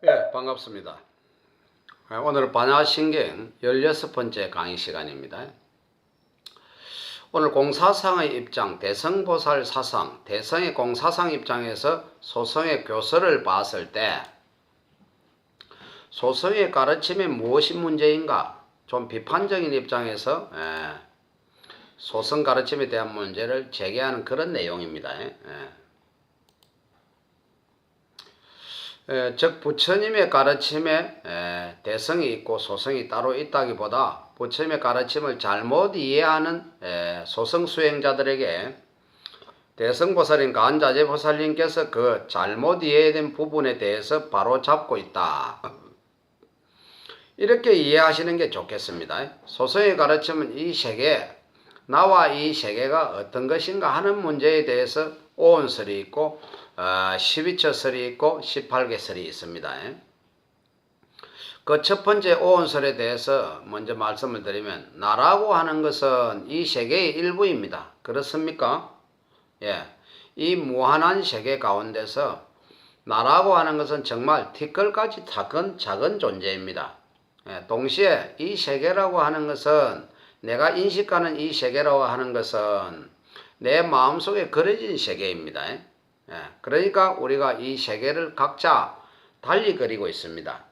예, 반갑습니다. 오늘 반야신경 16번째 강의 시간입니다. 오늘 공사상의 입장, 대성보살 사상, 대성의 공사상 입장에서 소성의 교설을 봤을 때 소성의 가르침이 무엇이 문제인가? 좀 비판적인 입장에서 소성 가르침에 대한 문제를 제기하는 그런 내용입니다. 즉 부처님의 가르침에 대성이 있고 소성이 따로 있다기보다 부처님의 가르침을 잘못 이해하는 소성 수행자들에게 대성보살인 간자재보살님께서 그 잘못 이해된 부분에 대해서 바로 잡고 있다. 이렇게 이해하시는 게 좋겠습니다. 소성의 가르침은 이 세계, 나와 이 세계가 어떤 것인가 하는 문제에 대해서 오온설이 있고 12처설이 있고 18개설이 있습니다. 그 첫 번째 오온설에 대해서 먼저 말씀을 드리면 나라고 하는 것은 이 세계의 일부입니다. 그렇습니까? 예, 이 무한한 세계 가운데서 나라고 하는 것은 정말 티끌까지 작은 존재입니다. 동시에 이 세계라고 하는 것은 내가 인식하는 이 세계라고 하는 것은 내 마음속에 그려진 세계입니다. 그러니까 우리가 이 세계를 각자 달리 그리고 있습니다.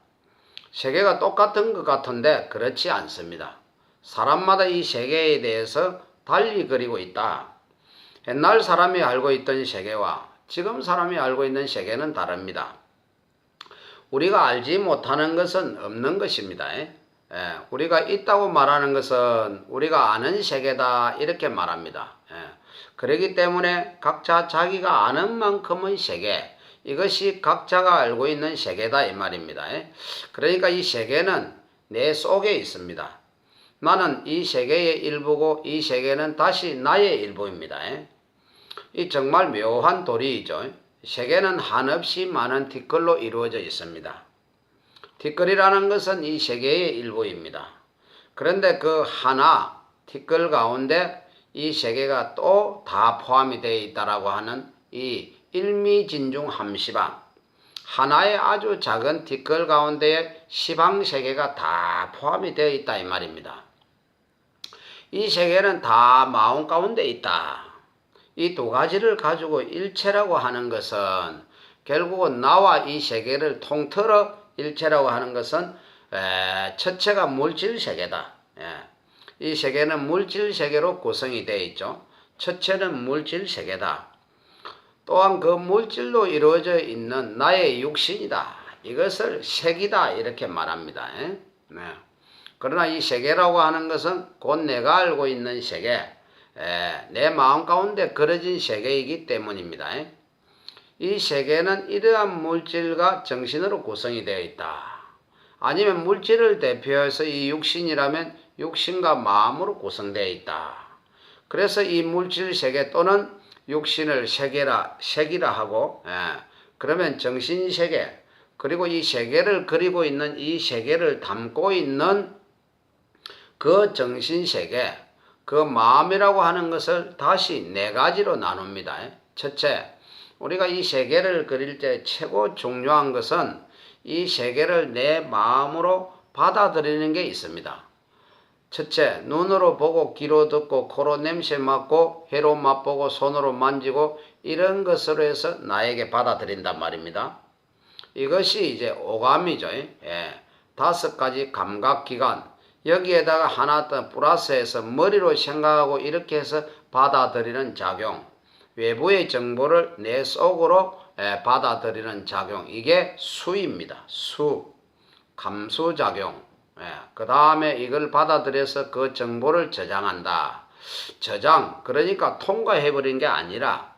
세계가 똑같은 것 같은데 그렇지 않습니다. 사람마다 이 세계에 대해서 달리 그리고 있다. 옛날 사람이 알고 있던 세계와 지금 사람이 알고 있는 세계는 다릅니다. 우리가 알지 못하는 것은 없는 것입니다. 우리가 있다고 말하는 것은 우리가 아는 세계다 이렇게 말합니다. 그렇기 때문에 각자 자기가 아는 만큼의 세계, 이것이 각자가 알고 있는 세계다 이 말입니다. 그러니까 이 세계는 내 속에 있습니다. 나는 이 세계의 일부고 이 세계는 다시 나의 일부입니다. 이 정말 묘한 도리이죠. 세계는 한없이 많은 티끌로 이루어져 있습니다. 티끌이라는 것은 이 세계의 일부입니다. 그런데 그 하나 티끌 가운데 이 세계가 또 다 포함이 되어 있다라고 하는 이 일미진중함시방, 하나의 아주 작은 티끌 가운데에 시방 세계가 다 포함이 되어 있다 이 말입니다. 이 세계는 다 마음 가운데 있다. 이 두 가지를 가지고 일체라고 하는 것은 결국은 나와 이 세계를 통틀어 일체라고 하는 것은 첫째가 물질 세계다. 이 세계는 물질 세계로 구성이 되어 있죠. 첫째는 물질 세계다. 또한 그 물질로 이루어져 있는 나의 육신이다. 이것을 색이다 이렇게 말합니다. 그러나 이 세계라고 하는 것은 곧 내가 알고 있는 세계, 내 마음 가운데 그려진 세계이기 때문입니다. 이 세계는 이러한 물질과 정신으로 구성이 되어 있다. 아니면 물질을 대표해서 이 육신이라면 육신과 마음으로 구성되어 있다. 그래서 이 물질 세계 또는 육신을 색이라 하고, 그러면 정신 세계, 그리고 이 세계를 그리고 있는 이 세계를 담고 있는 그 정신 세계, 그 마음이라고 하는 것을 다시 네 가지로 나눕니다. 첫째, 우리가 이 세계를 그릴 때 최고 중요한 것은 이 세계를 내 마음으로 받아들이는 게 있습니다. 첫째, 눈으로 보고 귀로 듣고 코로 냄새 맡고 혀로 맛보고 손으로 만지고 이런 것으로 해서 나에게 받아들인단 말입니다. 이것이 이제 오감이죠. 5가지 감각기관, 여기에다가 하나 더 플러스해서 머리로 생각하고 이렇게 해서 받아들이는 작용, 외부의 정보를 내 속으로 받아들이는 작용, 이게 수입니다. 수, 감수작용. 그 다음에 이걸 받아들여서 그 정보를 저장한다. 저장, 그러니까 통과해버린 게 아니라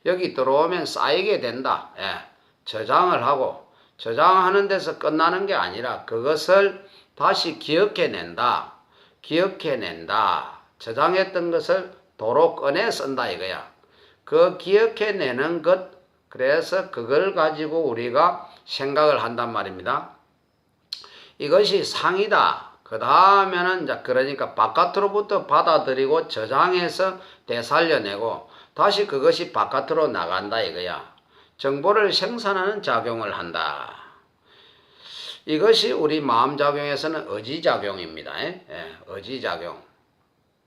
여기 들어오면 쌓이게 된다. 저장을 하고, 저장하는 데서 끝나는 게 아니라 그것을 다시 기억해낸다. 저장했던 것을 도로 꺼내 쓴다 이거야. 그 기억해내는 것, 그래서 그걸 가지고 우리가 생각을 한단 말입니다. 이것이 상이다. 그 다음에는 이제 그러니까 바깥으로부터 받아들이고 저장해서 되살려내고 다시 그것이 바깥으로 나간다 이거야. 정보를 생산하는 작용을 한다. 이것이 우리 마음작용에서는 의지작용입니다. 예, 의지작용.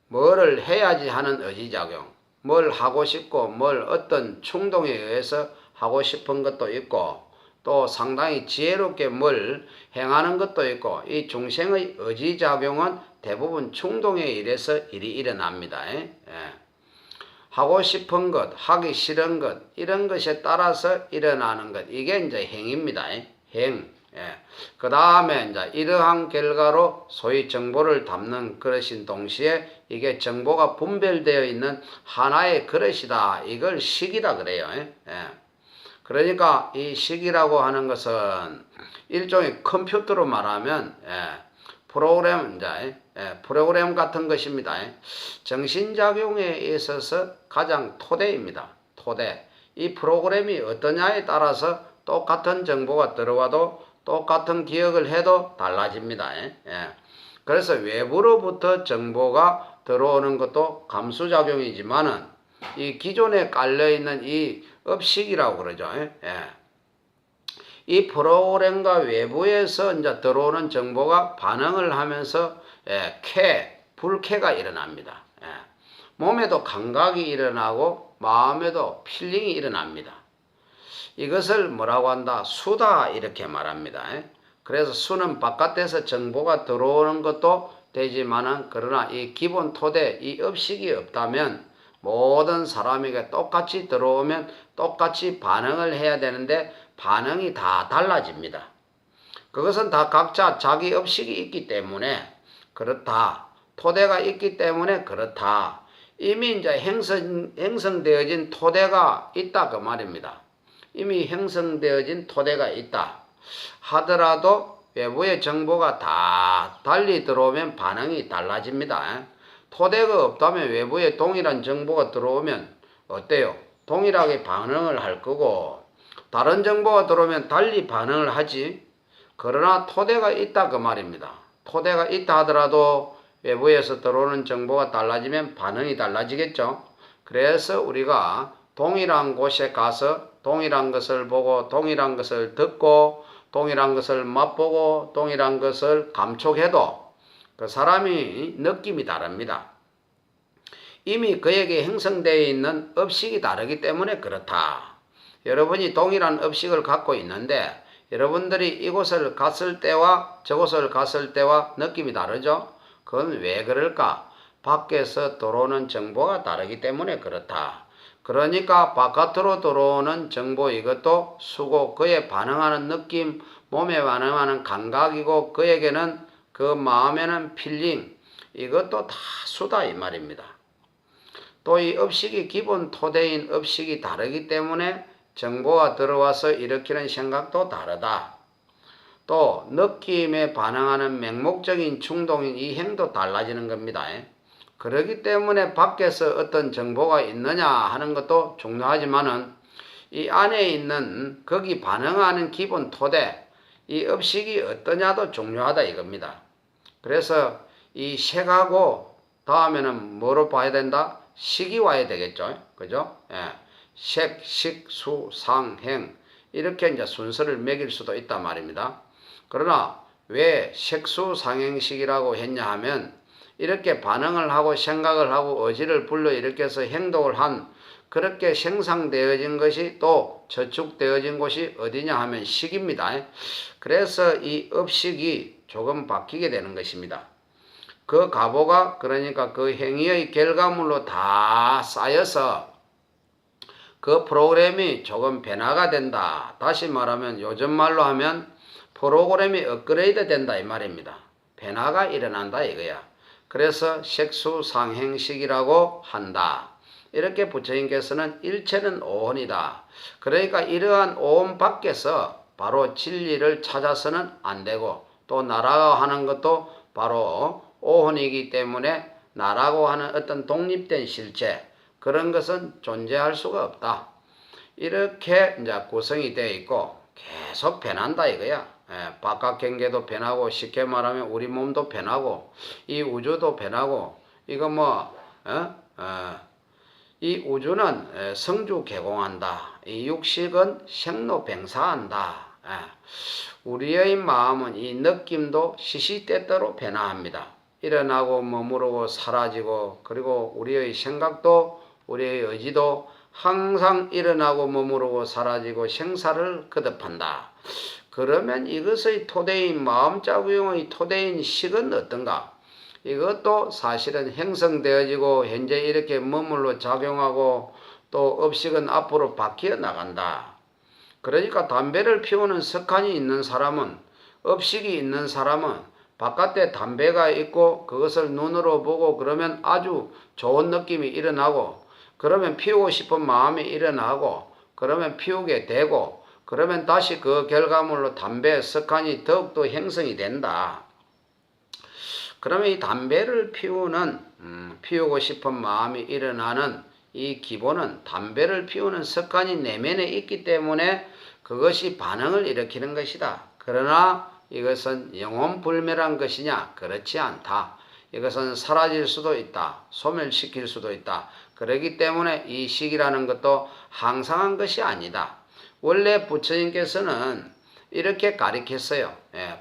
뭐를 해야지 하는 의지작용. 뭘 하고 싶고 뭘 어떤 충동에 의해서 하고 싶은 것도 있고 또 상당히 지혜롭게 뭘 행하는 것도 있고 이 중생의 의지작용은 대부분 충동에 의해서 일이 일어납니다. 하고 싶은 것, 하기 싫은 것 이런 것에 따라서 일어나는 것 이게 이제 행입니다. 행. 그 다음에 이제 이러한 결과로 소위 정보를 담는 그릇인 동시에 이게 정보가 분별되어 있는 하나의 그릇이다. 이걸 식이라 그래요. 그러니까 이 식이라고 하는 것은 일종의 컴퓨터로 말하면 프로그램 프로그램 같은 것입니다. 정신작용에 있어서 가장 토대입니다. 토대. 이 프로그램이 어떠냐에 따라서 똑같은 정보가 들어와도 똑같은 기억을 해도 달라집니다. 그래서 외부로부터 정보가 들어오는 것도 감수작용이지만은 이 기존에 깔려있는 이 업식이라고 그러죠. 이 프로그램과 외부에서 이제 들어오는 정보가 반응을 하면서 불쾌가 일어납니다. 몸에도 감각이 일어나고 마음에도 필링이 일어납니다. 이것을 뭐라고 한다? 수다 이렇게 말합니다. 그래서 수는 바깥에서 정보가 들어오는 것도 되지만은 그러나 이 기본 토대, 이 업식이 없다면 모든 사람에게 똑같이 들어오면 똑같이 반응을 해야 되는데 반응이 다 달라집니다. 그것은 다 각자 자기 업식이 있기 때문에 그렇다. 토대가 있기 때문에 그렇다. 이미 이제 형성되어진 토대가 있다 그 말입니다. 이미 형성되어진 토대가 있다 하더라도 외부의 정보가 다 달리 들어오면 반응이 달라집니다. 토대가 없다면 외부에 동일한 정보가 들어오면 어때요? 동일하게 반응을 할 거고 다른 정보가 들어오면 달리 반응을 하지. 그러나 토대가 있다 그 말입니다. 토대가 있다 하더라도 외부에서 들어오는 정보가 달라지면 반응이 달라지겠죠. 그래서 우리가 동일한 곳에 가서 동일한 것을 보고 동일한 것을 듣고 동일한 것을 맛보고 동일한 것을 감촉해도 그 사람이 느낌이 다릅니다. 이미 그에게 형성되어 있는 업식이 다르기 때문에 그렇다. 여러분이 동일한 업식을 갖고 있는데 여러분들이 이곳을 갔을 때와 저곳을 갔을 때와 느낌이 다르죠? 그건 왜 그럴까? 밖에서 들어오는 정보가 다르기 때문에 그렇다. 그러니까 바깥으로 들어오는 정보 이것도 수고 그에 반응하는 느낌, 몸에 반응하는 감각이고 그에게는 그 마음에는 필링 이것도 다 수다 이 말입니다. 또 이 업식이 기본 토대인 업식이 다르기 때문에 정보가 들어와서 일으키는 생각도 다르다. 또 느낌에 반응하는 맹목적인 충동인 이 행도 달라지는 겁니다. 그렇기 때문에 밖에서 어떤 정보가 있느냐 하는 것도 중요하지만은 이 안에 있는 거기 반응하는 기본 토대 이 업식이 어떠냐도 중요하다 이겁니다. 그래서 이 색하고 다음에는 뭐로 봐야 된다? 식이 와야 되겠죠. 그죠? 색, 식, 수, 상, 행 이렇게 이제 순서를 매길 수도 있단 말입니다. 그러나 왜 색수상행식이라고 했냐 하면 이렇게 반응을 하고 생각을 하고 의지를 불러일으켜서 행동을 한 그렇게 생성되어진 것이 또 저축되어진 곳이 어디냐 하면 식입니다. 그래서 이 업식이 조금 바뀌게 되는 것입니다. 그 가보가 그러니까 그 행위의 결과물로 다 쌓여서 그 프로그램이 조금 변화가 된다. 다시 말하면 요즘 말로 하면 프로그램이 업그레이드 된다 이 말입니다. 변화가 일어난다 이거야. 그래서 색수상행식이라고 한다. 이렇게 부처님께서는 일체는 오온이다. 그러니까 이러한 오온 밖에서 바로 진리를 찾아서는 안 되고 또 나라고 하는 것도 바로 오온이기 때문에 나라고 하는 어떤 독립된 실체 그런 것은 존재할 수가 없다. 이렇게 이제 구성이 되어 있고 계속 변한다 이거야. 바깥 경계도 변하고 쉽게 말하면 우리 몸도 변하고 이 우주도 변하고 이거 이 우주는 성주 개공한다. 이 육식은 생로병사한다. 우리의 마음은 이 느낌도 시시때때로 변화합니다. 일어나고 머무르고 사라지고, 그리고 우리의 생각도 우리의 의지도 항상 일어나고 머무르고 사라지고 생사를 거듭한다. 그러면 이것의 토대인 마음자구용의 토대인 식은 어떤가? 이것도 사실은 형성되어지고 현재 이렇게 머물러 작용하고 또 업식은 앞으로 바뀌어 나간다. 그러니까 담배를 피우는 습관이 있는 사람은, 업식이 있는 사람은 바깥에 담배가 있고 그것을 눈으로 보고 그러면 아주 좋은 느낌이 일어나고, 그러면 피우고 싶은 마음이 일어나고, 그러면 피우게 되고, 그러면 다시 그 결과물로 담배 습관이 더욱더 형성이 된다. 그러면 이 담배를 피우고 싶은 마음이 일어나는 이 기본은 담배를 피우는 습관이 내면에 있기 때문에 그것이 반응을 일으키는 것이다. 그러나 이것은 영혼불멸한 것이냐? 그렇지 않다. 이것은 사라질 수도 있다. 소멸시킬 수도 있다. 그렇기 때문에 이 식이라는 것도 항상한 것이 아니다. 원래 부처님께서는 이렇게 가르쳤어요.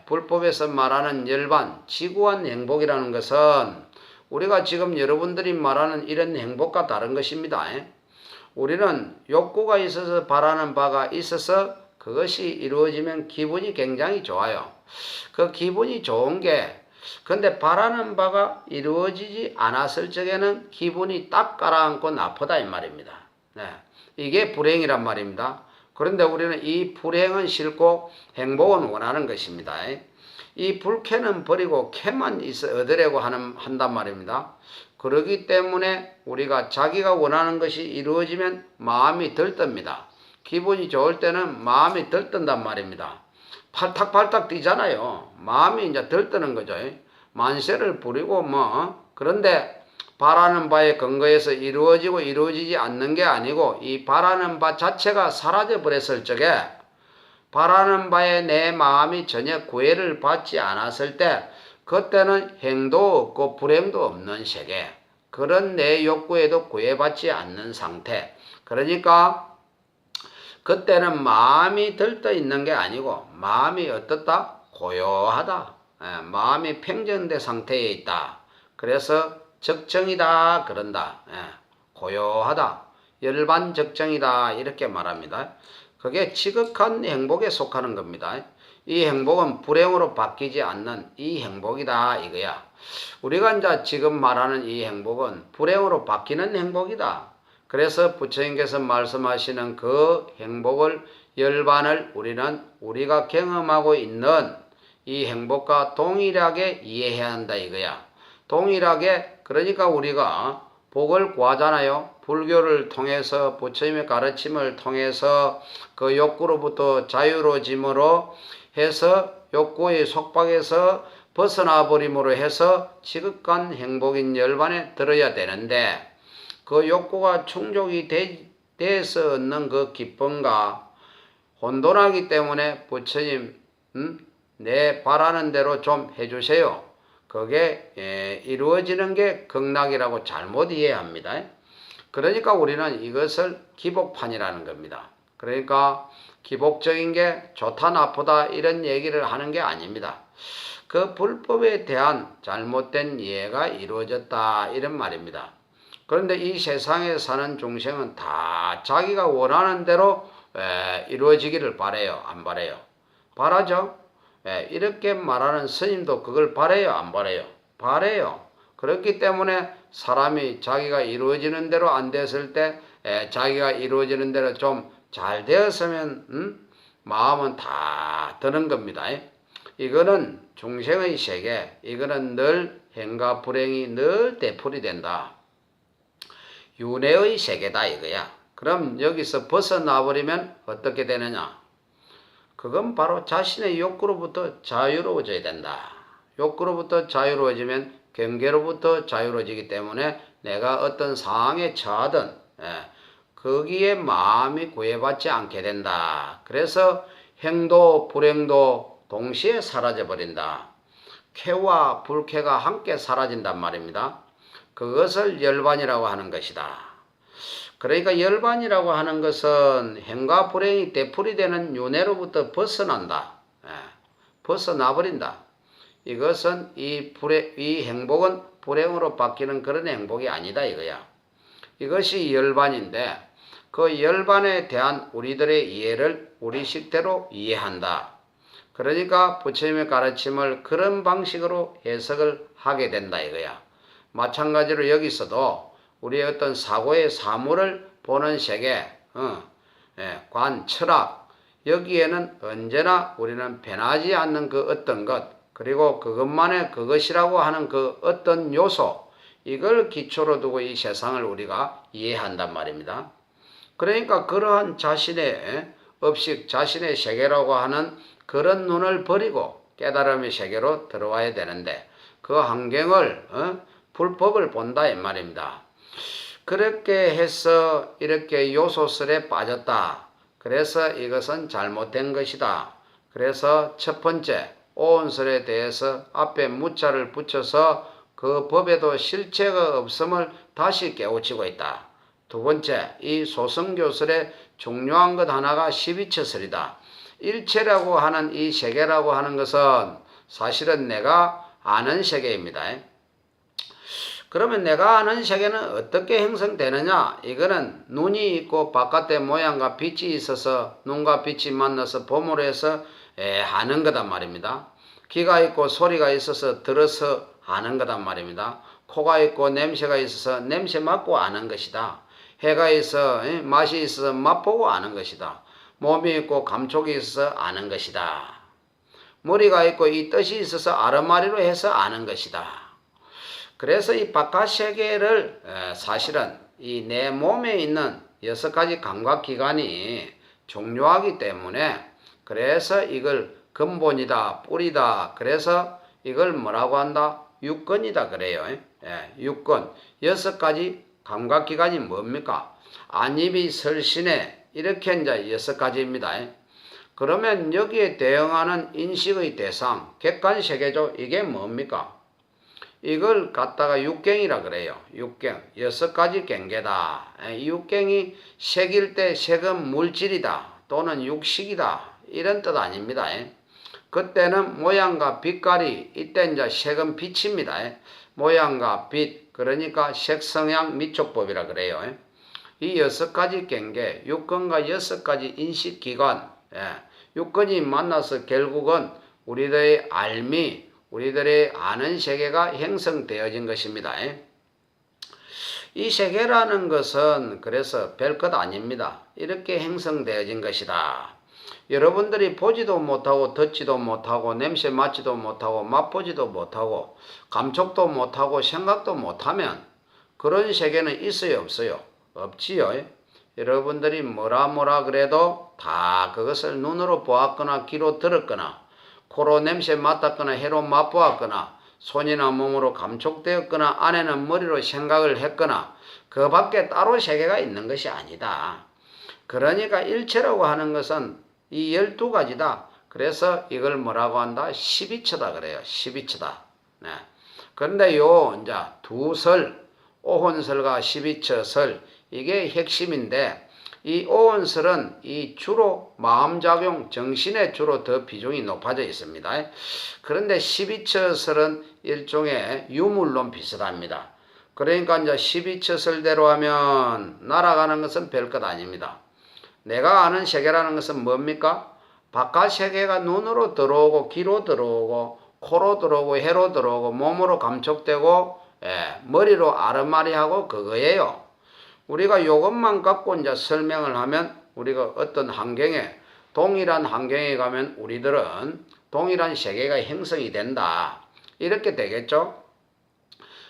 불법에서 말하는 열반, 지구한 행복이라는 것은 우리가 지금 여러분들이 말하는 이런 행복과 다른 것입니다. 우리는 욕구가 있어서 바라는 바가 있어서 그것이 이루어지면 기분이 굉장히 좋아요. 그 기분이 좋은 게, 근데 바라는 바가 이루어지지 않았을 적에는 기분이 딱 가라앉고 나쁘다 이 말입니다. 이게 불행이란 말입니다. 그런데 우리는 이 불행은 싫고 행복은 원하는 것입니다. 이 불쾌는 버리고 쾌만 얻으려고 한단 말입니다. 그러기 때문에 우리가 자기가 원하는 것이 이루어지면 마음이 들뜹니다. 기분이 좋을 때는 마음이 들뜬단 말입니다. 팔딱팔딱 뛰잖아요. 마음이 이제 들뜨는 거죠. 만세를 부리고 그런데 바라는 바에 근거해서 이루어지고 이루어지지 않는 게 아니고, 이 바라는 바 자체가 사라져 버렸을 적에 바라는 바에 내 마음이 전혀 구애를 받지 않았을 때, 그때는 행도 없고 불행도 없는 세계, 그런 내 욕구에도 구애받지 않는 상태. 그러니까 그때는 마음이 들떠 있는 게 아니고 마음이 어떻다? 고요하다. 마음이 평정된 상태에 있다. 그래서 적정이다 그런다. 고요하다. 열반적정이다 이렇게 말합니다. 그게 지극한 행복에 속하는 겁니다. 이 행복은 불행으로 바뀌지 않는 이 행복이다 이거야. 우리가 이제 지금 말하는 이 행복은 불행으로 바뀌는 행복이다. 그래서 부처님께서 말씀하시는 그 행복을, 열반을 우리가 경험하고 있는 이 행복과 동일하게 이해해야 한다 이거야. 동일하게, 그러니까 우리가 복을 구하잖아요. 불교를 통해서, 부처님의 가르침을 통해서 그 욕구로부터 자유로짐으로 해서 욕구의 속박에서 벗어나 버림으로 해서 지극한 행복인 열반에 들어야 되는데, 그 욕구가 충족이 돼서 얻는 그 기쁨과 혼돈하기 때문에 부처님 내 바라는 대로 좀 해주세요. 그게 이루어지는 게 극락이라고 잘못 이해합니다. 그러니까 우리는 이것을 기복판이라는 겁니다. 그러니까 기복적인 게 좋다 나쁘다 이런 얘기를 하는 게 아닙니다. 그 불법에 대한 잘못된 이해가 이루어졌다 이런 말입니다. 그런데 이 세상에 사는 중생은 다 자기가 원하는 대로 이루어지기를 바라요? 안 바라요? 바라죠? 이렇게 말하는 스님도 그걸 바라요? 안 바라요? 바라요. 그렇기 때문에 사람이 자기가 이루어지는 대로 안 됐을 때 자기가 이루어지는 대로 좀 잘 되었으면 마음은 다 드는 겁니다. 이거는 중생의 세계, 이거는 늘 행과 불행이 늘 되풀이 된다. 윤회의 세계다 이거야. 그럼 여기서 벗어나버리면 어떻게 되느냐? 그건 바로 자신의 욕구로부터 자유로워져야 된다. 욕구로부터 자유로워지면 경계로부터 자유로워지기 때문에 내가 어떤 상황에 처하든 거기에 마음이 구애받지 않게 된다. 그래서 행도 불행도 동시에 사라져버린다. 쾌와 불쾌가 함께 사라진단 말입니다. 그것을 열반이라고 하는 것이다. 그러니까 열반이라고 하는 것은 행과 불행이 되풀이 되는 윤회로부터 벗어난다. 예, 벗어나버린다. 이것은 이 행복은 불행으로 바뀌는 그런 행복이 아니다 이거야. 이것이 열반인데 그 열반에 대한 우리들의 이해를 우리 식대로 이해한다. 그러니까 부처님의 가르침을 그런 방식으로 해석을 하게 된다 이거야. 마찬가지로 여기서도 우리의 어떤 사고의 사물을 보는 세계, 관, 철학, 여기에는 언제나 우리는 변하지 않는 그 어떤 것, 그리고 그것만의 그것이라고 하는 그 어떤 요소, 이걸 기초로 두고 이 세상을 우리가 이해한단 말입니다. 그러니까 그러한 자신의 업식, 자신의 세계라고 하는 그런 눈을 버리고 깨달음의 세계로 들어와야 되는데 그 환경을 불법을 본다 이 말입니다. 그렇게 해서 이렇게 요소설에 빠졌다. 그래서 이것은 잘못된 것이다. 그래서 첫 번째 오온설에 대해서 앞에 무자를 붙여서 그 법에도 실체가 없음을 다시 깨우치고 있다. 두 번째, 이 소승교설의 중요한 것 하나가 12처설이다. 일체라고 하는 이 세계라고 하는 것은 사실은 내가 아는 세계입니다. 그러면 내가 아는 세계는 어떻게 형성되느냐? 이거는 눈이 있고 바깥의 모양과 빛이 있어서 눈과 빛이 만나서 봄으로 해서 아는 거단 말입니다. 귀가 있고 소리가 있어서 들어서 아는 거단 말입니다. 코가 있고 냄새가 있어서 냄새 맡고 아는 것이다. 해가 있어 맛이 있어서 맛보고 아는 것이다. 몸이 있고 감촉이 있어서 아는 것이다. 머리가 있고 이 뜻이 있어서 아르마리로 해서 아는 것이다. 그래서 이 바깥 세계를 사실은 이 내 몸에 있는 6가지 감각기관이 중요하기 때문에 그래서 이걸 근본이다, 뿌리다. 그래서 이걸 뭐라고 한다? 육根이다 그래요. 육根. 6가지 감각기관이 뭡니까? 안입이 설신에 이렇게 이제 6가지입니다. 그러면 여기에 대응하는 인식의 대상, 객관세계죠. 이게 뭡니까? 이걸 갖다가 육경이라 그래요. 육경. 6가지 경계다. 이 육경이 색일 때 색은 물질이다. 또는 육식이다. 이런 뜻 아닙니다. 그때는 모양과 빛깔이, 이때 이제 색은 빛입니다. 모양과 빛, 그러니까 색성향 미촉법이라 그래요. 이 6가지 경계, 육근과 6가지 인식기관, 육근이 만나서 결국은 우리들의 알미, 우리들의 아는 세계가 형성되어진 것입니다. 이 세계라는 것은 그래서 별것 아닙니다. 이렇게 형성되어진 것이다. 여러분들이 보지도 못하고 듣지도 못하고 냄새 맡지도 못하고 맛보지도 못하고 감촉도 못하고 생각도 못하면 그런 세계는 있어요 없어요? 없지요. 여러분들이 뭐라 그래도 다 그것을 눈으로 보았거나 귀로 들었거나 코로 냄새 맡았거나 혀로 맛보았거나 손이나 몸으로 감촉되었거나 안에는 머리로 생각을 했거나 그 밖에 따로 세계가 있는 것이 아니다. 그러니까 일체라고 하는 것은 이 12가지다. 그래서 이걸 뭐라고 한다? 12처다 그래요. 12처다. 네. 그런데 요 이제 두 설, 오혼설과 12처설 이게 핵심인데 이 오온설은 이 주로 마음작용, 정신에 주로 더 비중이 높아져 있습니다. 그런데 12처설은 일종의 유물론 비슷합니다. 그러니까 이제 12처설대로 하면 날아가는 것은 별것 아닙니다. 내가 아는 세계라는 것은 뭡니까? 바깥 세계가 눈으로 들어오고 귀로 들어오고 코로 들어오고 혀로 들어오고 몸으로 감촉되고 머리로 아르마리하고 그거예요. 우리가 이것만 갖고 이제 설명을 하면 우리가 어떤 환경에 동일한 환경에 가면 우리들은 동일한 세계가 형성이 된다. 이렇게 되겠죠?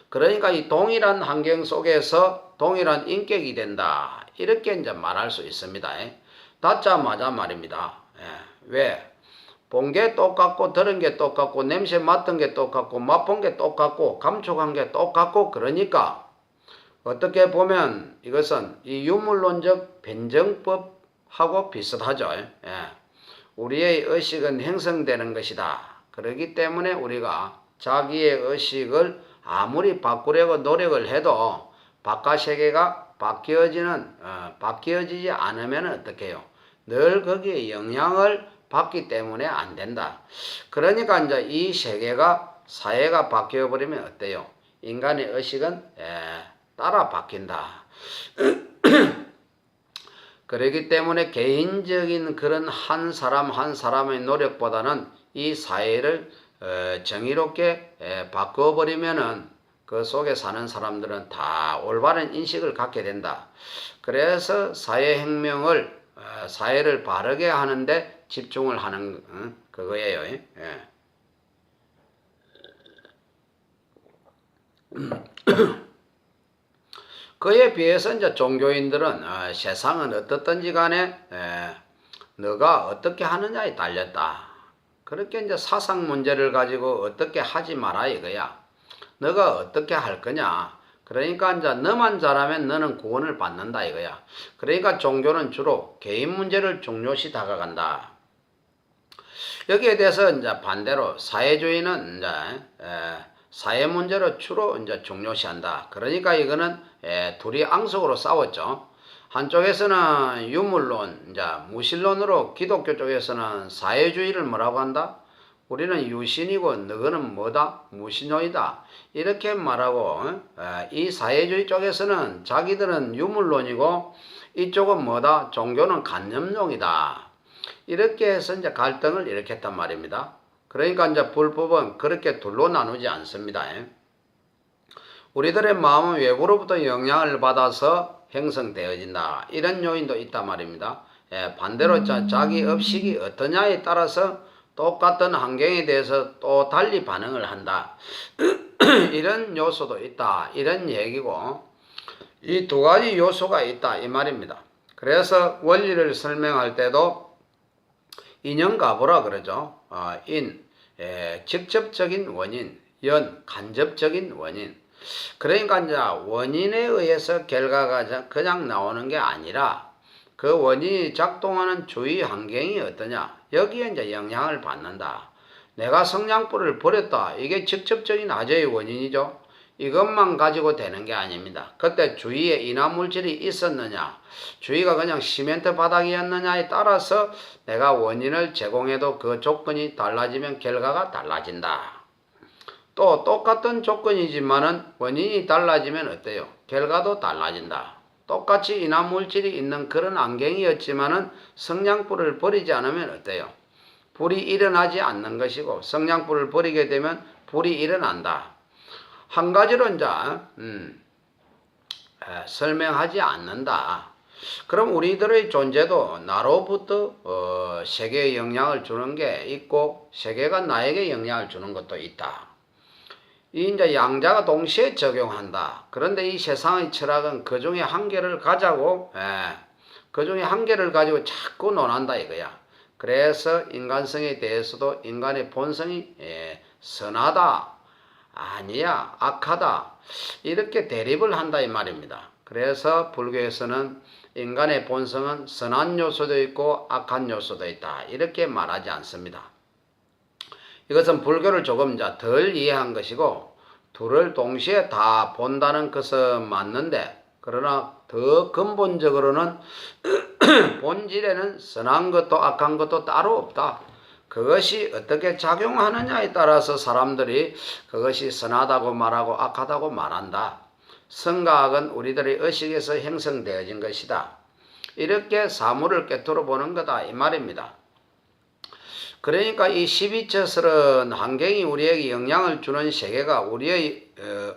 그러니까 이 동일한 환경 속에서 동일한 인격이 된다. 이렇게 이제 말할 수 있습니다. 닫자마자 말입니다. 왜? 본 게 똑같고 들은 게 똑같고 냄새 맡은 게 똑같고 맛본 게 똑같고 감촉한 게 똑같고 그러니까 어떻게 보면 이것은 이 유물론적 변정법하고 비슷하죠. 우리의 의식은 형성되는 것이다. 그렇기 때문에 우리가 자기의 의식을 아무리 바꾸려고 노력을 해도 바깥 세계가 바뀌어지지 않으면 어떻게 해요? 늘 거기에 영향을 받기 때문에 안 된다. 그러니까 이제 이 세계가 사회가 바뀌어 버리면 어때요? 인간의 의식은 따라 바뀐다. 그렇기 때문에 개인적인 그런 한 사람 한 사람의 노력보다는 이 사회를 정의롭게 바꿔버리면은 그 속에 사는 사람들은 다 올바른 인식을 갖게 된다. 그래서 사회를 바르게 하는데 집중을 하는 그거예요. 예. 그에 비해서 이제 종교인들은 세상은 어떻든지 간에 너가 어떻게 하느냐에 달렸다. 그렇게 이제 사상 문제를 가지고 어떻게 하지 마라 이거야. 너가 어떻게 할 거냐. 그러니까 이제 너만 잘하면 너는 구원을 받는다 이거야. 그러니까 종교는 주로 개인 문제를 중요시 다가간다. 여기에 대해서 이제 반대로 사회주의는 이제 사회 문제를 주로 이제 중요시한다. 그러니까 이거는 둘이 앙숙으로 싸웠죠. 한쪽에서는 유물론, 이제 무신론으로 기독교 쪽에서는 사회주의를 뭐라고 한다? 우리는 유신이고 너희는 뭐다? 무신론이다. 이렇게 말하고 이 사회주의 쪽에서는 자기들은 유물론이고 이쪽은 뭐다? 종교는 관념론이다. 이렇게 해서 이제 갈등을 일으켰단 말입니다. 그러니까 이제 불법은 그렇게 둘로 나누지 않습니다. 우리들의 마음은 외부로부터 영향을 받아서 형성되어진다. 이런 요인도 있단 말입니다. 반대로 자기 의식이 어떠냐에 따라서 똑같은 환경에 대해서 또 달리 반응을 한다. 이런 요소도 있다. 이런 얘기고 이 두 가지 요소가 있다. 이 말입니다. 그래서 원리를 설명할 때도 인연가보라 그러죠. 직접적인 원인, 간접적인 원인. 그러니까 이제 원인에 의해서 결과가 그냥 나오는 게 아니라 그 원인이 작동하는 주위 환경이 어떠냐. 여기에 이제 영향을 받는다. 내가 성냥불을 버렸다. 이게 직접적인 화재의 원인이죠. 이것만 가지고 되는 게 아닙니다. 그때 주위에 인화물질이 있었느냐, 주위가 그냥 시멘트 바닥이었느냐에 따라서 내가 원인을 제공해도 그 조건이 달라지면 결과가 달라진다. 또 똑같은 조건이지만은 원인이 달라지면 어때요? 결과도 달라진다. 똑같이 인화물질이 있는 그런 환경이었지만은 성냥불을 버리지 않으면 어때요? 불이 일어나지 않는 것이고 성냥불을 버리게 되면 불이 일어난다. 한 가지로 이제 설명하지 않는다. 그럼 우리들의 존재도 나로부터 세계에 영향을 주는 게 있고 세계가 나에게 영향을 주는 것도 있다. 이 이제 양자가 동시에 적용한다. 그런데 이 세상의 철학은 그 중에 한계를 가지고 그 중에 한계를 가지고 자꾸 논한다 이거야. 그래서 인간성에 대해서도 인간의 본성이 선하다, 아니야, 악하다 이렇게 대립을 한다 이 말입니다. 그래서 불교에서는 인간의 본성은 선한 요소도 있고 악한 요소도 있다 이렇게 말하지 않습니다. 이것은 불교를 조금 덜 이해한 것이고 둘을 동시에 다 본다는 것은 맞는데 그러나 더 근본적으로는 본질에는 선한 것도 악한 것도 따로 없다. 그것이 어떻게 작용하느냐에 따라서 사람들이 그것이 선하다고 말하고 악하다고 말한다. 선과 악은 우리들의 의식에서 형성되어진 것이다. 이렇게 사물을 꿰뚫어 보는 거다 이 말입니다. 그러니까 이 12처설은 환경이 우리에게 영향을 주는 세계가 우리의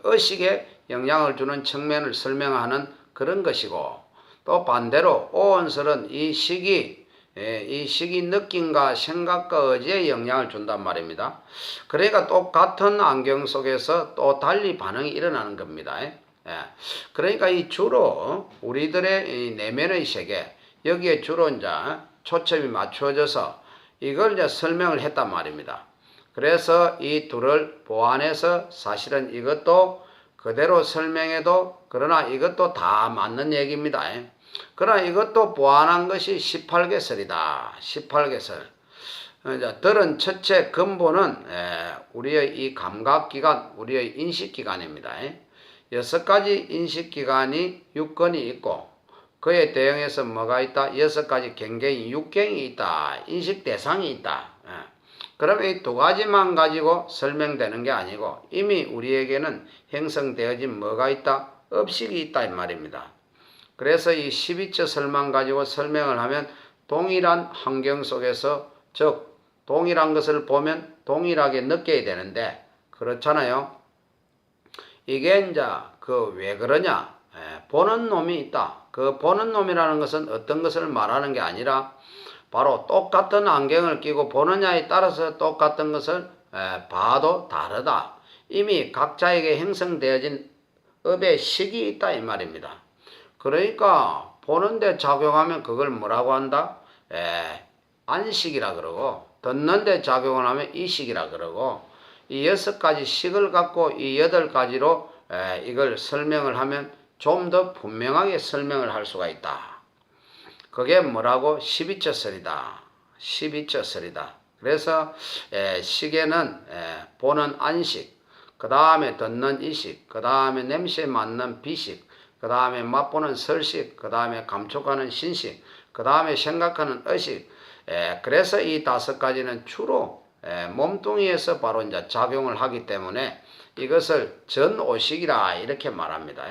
의식에 영향을 주는 측면을 설명하는 그런 것이고 또 반대로 오온설은 이 시기 느낌과 생각과 의지에 영향을 준단 말입니다. 그러니까 똑같은 환경 속에서 또 달리 반응이 일어나는 겁니다. 그러니까 이 주로 우리들의 이 내면의 세계 여기에 주로 이제 초점이 맞추어져서 이걸 이제 설명을 했단 말입니다. 그래서 이 둘을 보완해서 사실은 이것도 그대로 설명해도 그러나 이것도 다 맞는 얘기입니다. 그러나 이것도 보완한 것이 18개설이다. 18개설. 들은 첫째 근본은 우리의 이 감각기관, 우리의 인식기관입니다. 6가지 인식기관이 육건이 있고 그에 대응해서 뭐가 있다? 6가지 경경이 육경이 있다. 인식 대상이 있다. 그럼 이 두 가지만 가지고 설명되는 게 아니고 이미 우리에게는 형성되어진 뭐가 있다? 업식이 있다 이 말입니다. 그래서 이 12처설만 가지고 설명을 하면 동일한 환경 속에서 즉 동일한 것을 보면 동일하게 느껴야 되는데 그렇잖아요. 이게 이제 그 왜 그러냐? 보는 놈이 있다. 그 보는 놈이라는 것은 어떤 것을 말하는 게 아니라 바로 똑같은 안경을 끼고 보느냐에 따라서 똑같은 것을 봐도 다르다. 이미 각자에게 형성되어진 업의 식이 있다 이 말입니다. 그러니까 보는데 작용하면 그걸 뭐라고 한다? 안식이라 그러고 듣는데 작용을 하면 이식이라 그러고 이 6가지 식을 갖고 이 8가지로 이걸 설명을 하면 좀 더 분명하게 설명을 할 수가 있다. 그게 뭐라고? 12처설이다. 12처설이다. 그래서 식에는 보는 안식, 그 다음에 듣는 이식, 그 다음에 냄새 맡는 비식, 그 다음에 맛보는 설식, 그 다음에 감촉하는 신식, 그 다음에 생각하는 의식. 그래서 이 5가지는 주로 몸뚱이에서 바로 이제 작용을 하기 때문에 이것을 전오식이라 이렇게 말합니다.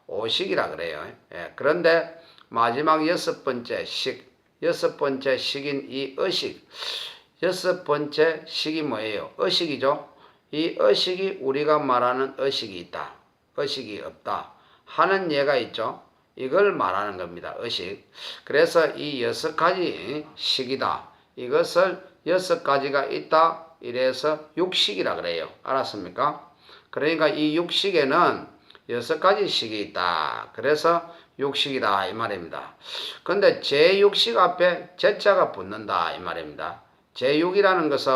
오식이라 그래요. 그런데 마지막 6번째 식, 6번째 식인 이 의식, 6번째 식이 뭐예요? 의식이죠. 이 의식이 우리가 말하는 의식이 있다. 의식이 없다. 하는 예가 있죠. 이걸 말하는 겁니다. 의식. 그래서 이 6가지 식이다. 이것을 6가지가 있다. 이래서 육식이라 그래요. 알았습니까? 그러니까 이 육식에는 6가지 식이 있다. 그래서 육식이다 이 말입니다. 근데 제6식 앞에 제자가 붙는다 이 말입니다. 제6이라는 것은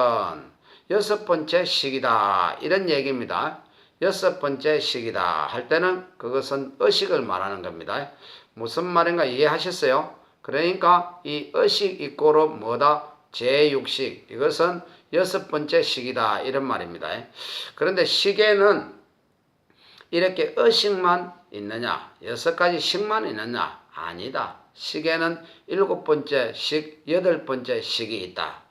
6번째 식이다 이런 얘기입니다. 6번째 식이다 할 때는 그것은 의식을 말하는 겁니다. 무슨 말인가 이해하셨어요? 그러니까 이 의식 이꼬로 뭐다? 제6식 이것은 6번째 식이다 이런 말입니다. 그런데 식에는 이렇게 의식만 있느냐? 6가지 식만 있느냐? 아니다. 식에는 7번째 식, 8번째 식이 있다.